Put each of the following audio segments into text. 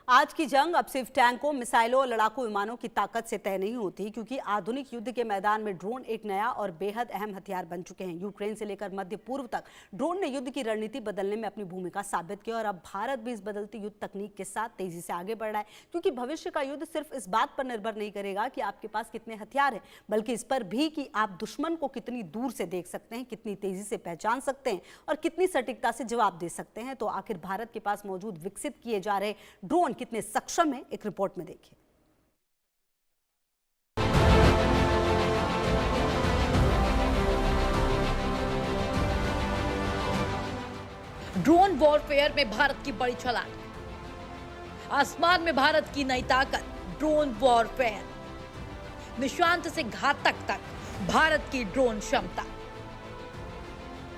आज की जंग अब सिर्फ टैंकों, मिसाइलों और लड़ाकू विमानों की ताकत से तय नहीं होती, क्योंकि आधुनिक युद्ध के मैदान में ड्रोन एक नया और बेहद अहम हथियार बन चुके हैं। यूक्रेन से लेकर मध्य पूर्व तक ड्रोन ने युद्ध की रणनीति बदलने में अपनी भूमिका साबित की और अब भारत भी इस बदलती युद्ध तकनीक के साथ तेजी से आगे बढ़ रहा है, क्योंकि भविष्य का युद्ध सिर्फ इस बात पर निर्भर नहीं करेगा कि आपके पास कितने हथियार हैं, बल्कि इस पर भी कि आप दुश्मन को कितनी दूर से देख सकते हैं, कितनी तेजी से पहचान सकते हैं और कितनी सटीकता से जवाब दे सकते हैं। तो आखिर भारत के पास मौजूद विकसित किए जा रहे ड्रोन कितने सक्षम है, एक रिपोर्ट में देखिए। ड्रोन वॉरफेयर में भारत की बड़ी छलांग। आसमान में भारत की नई ताकत, ड्रोन वॉरफेयर। निशांत से घातक तक भारत की ड्रोन क्षमता।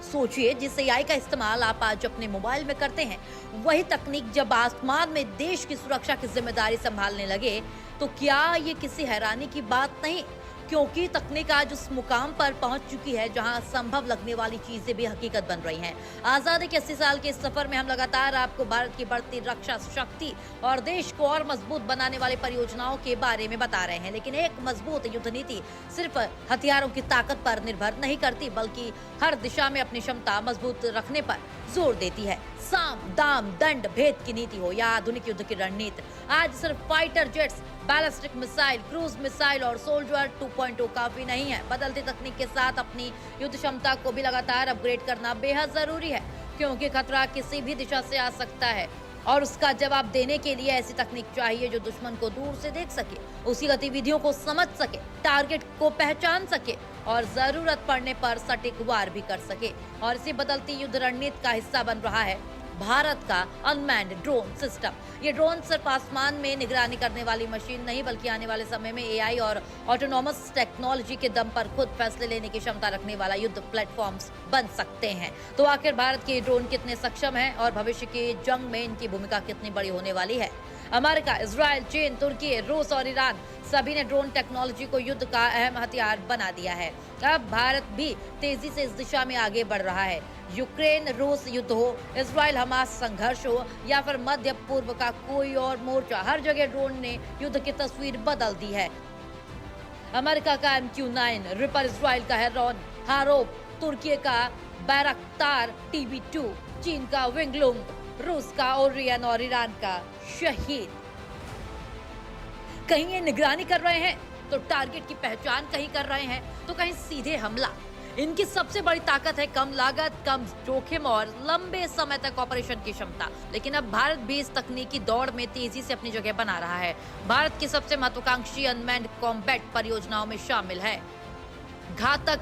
सोचिए, जिस एआई का इस्तेमाल आप आज अपने मोबाइल में करते हैं, वही तकनीक जब आसमान में देश की सुरक्षा की जिम्मेदारी संभालने लगे, तो क्या ये किसी हैरानी की बात नहीं, क्योंकि तकनीक आज उस मुकाम पर पहुंच चुकी है जहां असंभव लगने वाली चीजें भी हकीकत बन रही हैं। आजादी के 80 साल के इस सफर में हम लगातार आपको भारत की बढ़ती रक्षा शक्ति और देश को और मजबूत बनाने वाली परियोजनाओं के बारे में बता रहे हैं। लेकिन एक मजबूत युद्ध नीति सिर्फ हथियारों की ताकत पर निर्भर नहीं करती, बल्कि हर दिशा में अपनी क्षमता मजबूत रखने पर जोर देती है। साम दाम दंड भेद की नीति हो या आधुनिक युद्ध की रणनीति, आज सिर्फ fighter jets, ballistic missile, cruise missile और सोल्जर 2.0 काफी नहीं है। बदलती तकनीक के साथ अपनी युद्ध क्षमता को भी लगातार अपग्रेड करना बेहद जरूरी है, क्योंकि खतरा किसी भी दिशा से आ सकता है और उसका जवाब देने के लिए ऐसी तकनीक चाहिए जो दुश्मन को दूर से देख सके, उसकी गतिविधियों को समझ सके, टारगेट को पहचान सके और जरूरत पड़ने पर सटीक वार भी कर सके। और इसी बदलती युद्ध रणनीति का हिस्सा बन रहा है भारत का अनमैन्ड ड्रोन सिस्टम। ये ड्रोन सिर्फ आसमान में निगरानी करने वाली मशीन नहीं, बल्कि आने वाले समय में एआई और ऑटोनॉमस टेक्नोलॉजी के दम पर खुद फैसले लेने की क्षमता रखने वाला युद्ध प्लेटफॉर्म्स बन सकते हैं। तो आखिर भारत के ड्रोन कितने सक्षम हैं और भविष्य की जंग में इनकी भूमिका कितनी बड़ी होने वाली है? अमेरिका, इजराइल, चीन, तुर्की, रूस और ईरान सभी ने ड्रोन टेक्नोलॉजी को युद्ध का अहम हथियार बना दिया है। अब भारत भी तेजी से इस दिशा में आगे बढ़ रहा है। यूक्रेन रूस युद्ध हो, इजराइल हमास संघर्ष हो या फिर मध्य पूर्व का कोई और मोर्चा, हर जगह ड्रोन ने युद्ध की तस्वीर बदल दी है। अमेरिका का MQ-9 रिपर, इजराइल का हेरॉन हारोप, तुर्की का बैरक्तार TB2, चीन का विंगलुंग, रूस का ओरियन और ईरान का शहीद। कहीं ये निगरानी कर रहे हैं तो टारगेट की पहचान, कहीं कर रहे हैं तो कहीं सीधे हमला। इनकी सबसे बड़ी ताकत है कम लागत, कम जोखिम और लंबे समय तक ऑपरेशन की क्षमता। लेकिन अब भारत भी इस तकनीकी दौड़ में तेजी से अपनी जगह बना रहा है। भारत की सबसे महत्वाकांक्षी अनमैन्ड कॉम्बैट परियोजनाओं में शामिल है घातक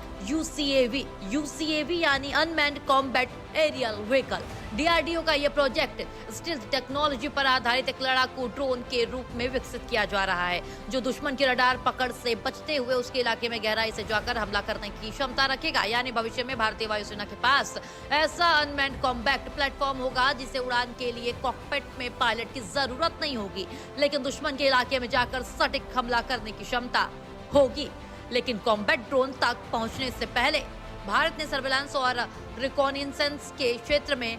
UCAV यानी unmanned combat aerial vehicle. DRDO का यह प्रोजेक्ट स्टील्थ टेक्नोलॉजी पर आधारित एक लड़ाकू ड्रोन के रूप में विकसित किया जा रहा है, जो दुश्मन की रडार पकड़ से बचते हुए उसके इलाके में गहराई से जाकर हमला करने की क्षमता रखेगा। यानी भविष्य में भारतीय वायुसेना के पास ऐसा अनमैन्ड कॉम्बैट प्लेटफॉर्म होगा जिसे उड़ान के लिए कॉकपिट में पायलट की जरूरत नहीं होगी, लेकिन दुश्मन के इलाके में जाकर सटीक हमला करने की क्षमता होगी। लेकिन कॉम्बैट ड्रोन तक पहुंचने से पहले भारत ने सर्विलांस और रिकॉनिसेंस के क्षेत्र में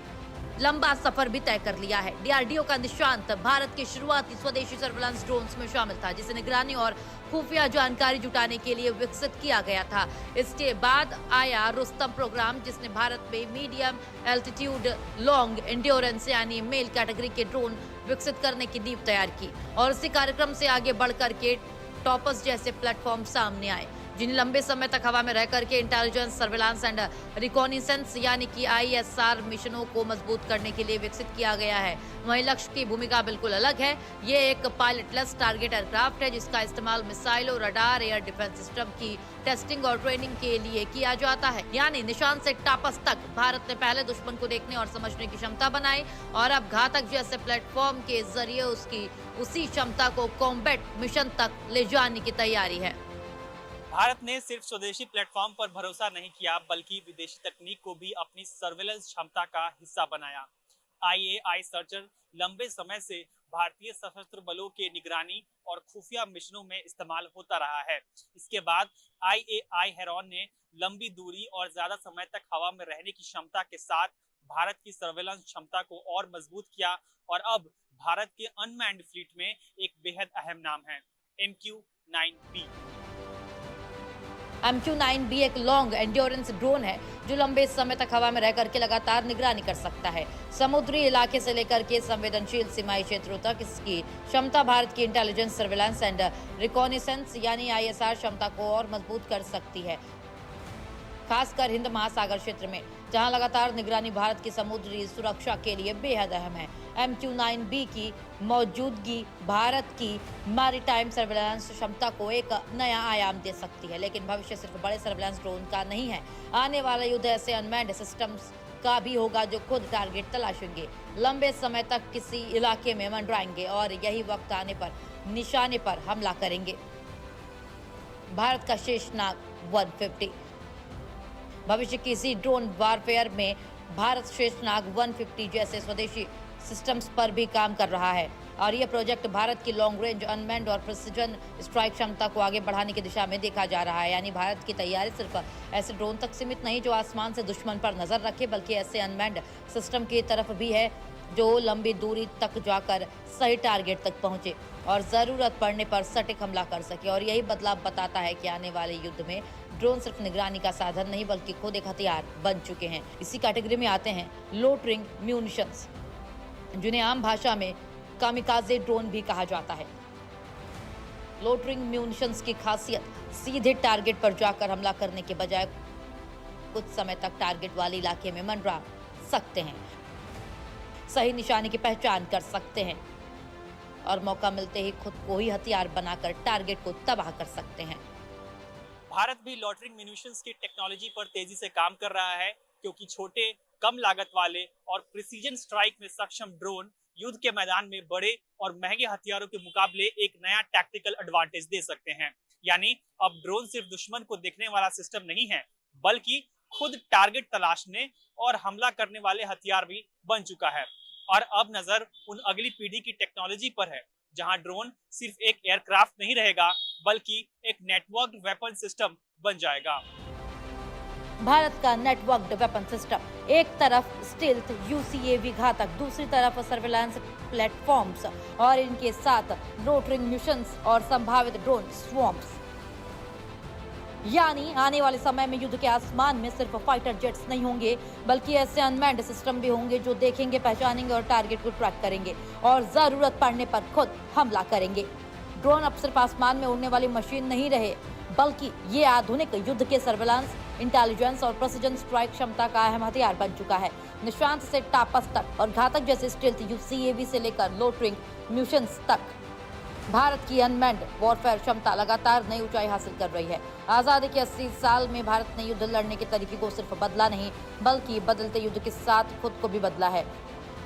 लंबा सफर भी तय कर लिया है। DRDO का निशांत भारत के शुरुआती स्वदेशी सर्विलांस ड्रोन्स में शामिल था, जिसे निगरानी और खुफिया जानकारी जुटाने के लिए विकसित किया गया था। इसके बाद आया रुस्तम प्रोग्राम, जिसने भारत में मीडियम एल्टीट्यूड लॉन्ग एंड्योरेंस यानी मेल कैटेगरी के ड्रोन विकसित करने की नींव तैयार की। और इसी कार्यक्रम से आगे बढ़कर के टॉपर्स जैसे प्लेटफॉर्म सामने आए, जिन्हें लंबे समय तक हवा में रह करके इंटेलिजेंस, सर्विलांस एंड रिकॉनिसेंस यानी कि ISR मिशनों को मजबूत करने के लिए विकसित किया गया है। वहीं लक्ष्य की भूमिका बिल्कुल अलग है। ये एक पायलटलेस टारगेट एयरक्राफ्ट है, जिसका इस्तेमाल मिसाइलों, रडार, एयर डिफेंस सिस्टम की टेस्टिंग और ट्रेनिंग के लिए किया जाता है। यानी निशान से टापस तक भारत ने पहले दुश्मन को देखने और समझने की क्षमता बनाई और अब घातक जैसे प्लेटफॉर्म के जरिए उसी क्षमता को कॉम्बैट मिशन तक ले जाने की तैयारी है। भारत ने सिर्फ स्वदेशी प्लेटफॉर्म पर भरोसा नहीं किया, बल्कि विदेशी तकनीक को भी अपनी सर्विलेंस क्षमता का हिस्सा बनाया। IAI सर्चर लंबे समय से भारतीय सशस्त्र बलों के निगरानी और खुफिया मिशनों में इस्तेमाल होता रहा है। इसके बाद IAI हेरॉन ने लंबी दूरी और ज्यादा समय तक हवा में रहने की क्षमता के साथ भारत की सर्विलांस क्षमता को और मजबूत किया और अब भारत के अनमैन्ड फ्लीट में एक बेहद अहम नाम है, MQ-9B। MQ-9B एक लॉन्ग एंड्योरेंस ड्रोन है जो लंबे समय तक हवा में रह करके लगातार निगरानी कर सकता है। समुद्री इलाके से लेकर के संवेदनशील सीमाई क्षेत्रों तक इसकी क्षमता भारत की इंटेलिजेंस, सर्विलांस एंड रिकॉनिसेंस यानी ISR क्षमता को और मजबूत कर सकती है, खासकर हिंद महासागर क्षेत्र में जहां लगातार निगरानी भारत की समुद्री सुरक्षा के लिए बेहद अहम है। MQ-9B की मौजूदगी भारत की मैरीटाइम सर्विलांस क्षमता को एक नया आयाम दे सकती है, लेकिन भविष्य सिर्फ बड़े सर्विलांस ड्रोन का नहीं है। आने वाला युद्ध ऐसे अनमैन्ड सिस्टम्स का भी होगा जो खुद टारगेट तलाशेंगे, लंबे समय तक किसी इलाके में मंडराएंगे और यही वक्त आने पर निशाने पर हमला करेंगे। भारत का शेषनाग 150। भविष्य की इसी ड्रोन वारफेयर में भारत शेषनाग 150 जैसे स्वदेशी सिस्टम्स पर भी काम कर रहा है और यह प्रोजेक्ट भारत की लॉन्ग रेंज अनमैन्ड और प्रिसिजन स्ट्राइक क्षमता को आगे बढ़ाने की दिशा में देखा जा रहा है। यानी भारत की तैयारी सिर्फ ऐसे ड्रोन तक सीमित नहीं जो आसमान से दुश्मन पर नजर रखे, बल्कि ऐसे अनमैन्ड सिस्टम की तरफ भी है जो लंबी दूरी तक जाकर सही टारगेट तक पहुंचे और जरूरत पड़ने पर सटीक हमला कर सके। और यही बदलाव बताता है कि आने वाले युद्ध में ड्रोन सिर्फ निगरानी का साधन नहीं बल्कि खुद एक हथियार बन चुके हैं। इसी कैटेगरी में आते हैं लोटरिंग म्यूनिशंस, जिन्हें आम भाषा में कामिकाजे ड्रोन भी कहा जाता है। लोटरिंग म्यूनिशंस की खासियत सीधे टारगेट पर जाकर हमला करने के बजाय कुछ समय तक टारगेट वाले इलाके में मंडरा सकते हैं, सही निशाने की पहचान कर सकते हैं और मौका मिलते ही खुद को ही हथियार बनाकर टारगेट को तबाह कर सकते हैं। भारत भी लॉटरिंग म्यूनिशंस की टेक्नोलॉजी पर तेजी से काम कर रहा है, क्योंकि छोटे, कम लागत वाले और प्रिसीजन स्ट्राइक में सक्षम ड्रोन युद्ध के मैदान में बड़े और महंगे हथियारों के मुकाबले एक नया टैक्टिकल एडवांटेज दे सकते हैं। यानी अब ड्रोन सिर्फ दुश्मन को देखने वाला सिस्टम नहीं है, बल्कि खुद टारगेट तलाशने और हमला करने वाले हथियार भी बन चुका है। और अब नजर उन अगली पीढ़ी की टेक्नोलॉजी पर है, जहां ड्रोन सिर्फ एक एयरक्राफ्ट नहीं रहेगा, बल्कि एक नेटवर्क्ड वेपन सिस्टम बन जाएगा। भारत का नेटवर्क्ड वेपन सिस्टम, एक तरफ स्टील्थ UCAV घातक, दूसरी तरफ सर्विलांस प्लेटफॉर्म्स और इनके साथ लोटरिंग म्यूनिशंस और संभावित ड्रोन स्वॉर्म्स। यानी आने वाले समय में युद्ध के आसमान में सिर्फ फाइटर जेट्स नहीं होंगे, बल्कि ऐसे अनमैन्ड सिस्टम भी होंगे जो देखेंगे, पहचानेंगे और टारगेट को ट्रैक करेंगे और जरूरत पड़ने पर खुद हमला करेंगे। ड्रोन अब सिर्फ आसमान में उड़ने वाली मशीन नहीं रहे, बल्कि ये आधुनिक युद्ध के सर्विलांस, इंटेलिजेंस और प्रिसिजन स्ट्राइक क्षमता का अहम हथियार बन चुका है। निशांत से टापस तक और घातक जैसे स्टील्थ UCAV से लेकर लोटरिंग म्यूनिशंस तक भारत की अनमैन्ड वॉरफेयर क्षमता लगातार नई ऊंचाई हासिल कर रही है। आजादी के 80 साल में भारत ने युद्ध लड़ने के तरीके को सिर्फ बदला नहीं, बल्कि बदलते युद्ध के साथ खुद को भी बदला है।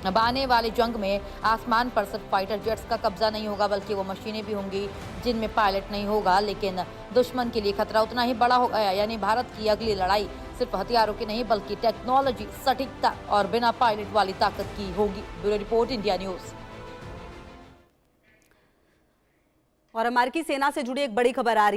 अब आने वाली जंग में आसमान पर सिर्फ फाइटर जेट्स का कब्जा नहीं होगा, बल्कि वो मशीनें भी होंगी जिनमें पायलट नहीं होगा, लेकिन दुश्मन के लिए खतरा उतना ही बड़ा हो गया। यानी भारत की अगली लड़ाई सिर्फ हथियारों की नहीं, बल्कि टेक्नोलॉजी, सटीकता और बिना पायलट वाली ताकत की होगी। Bureau report, India news. और अमेरिकी सेना से जुड़ी एक बड़ी खबर आ रही है।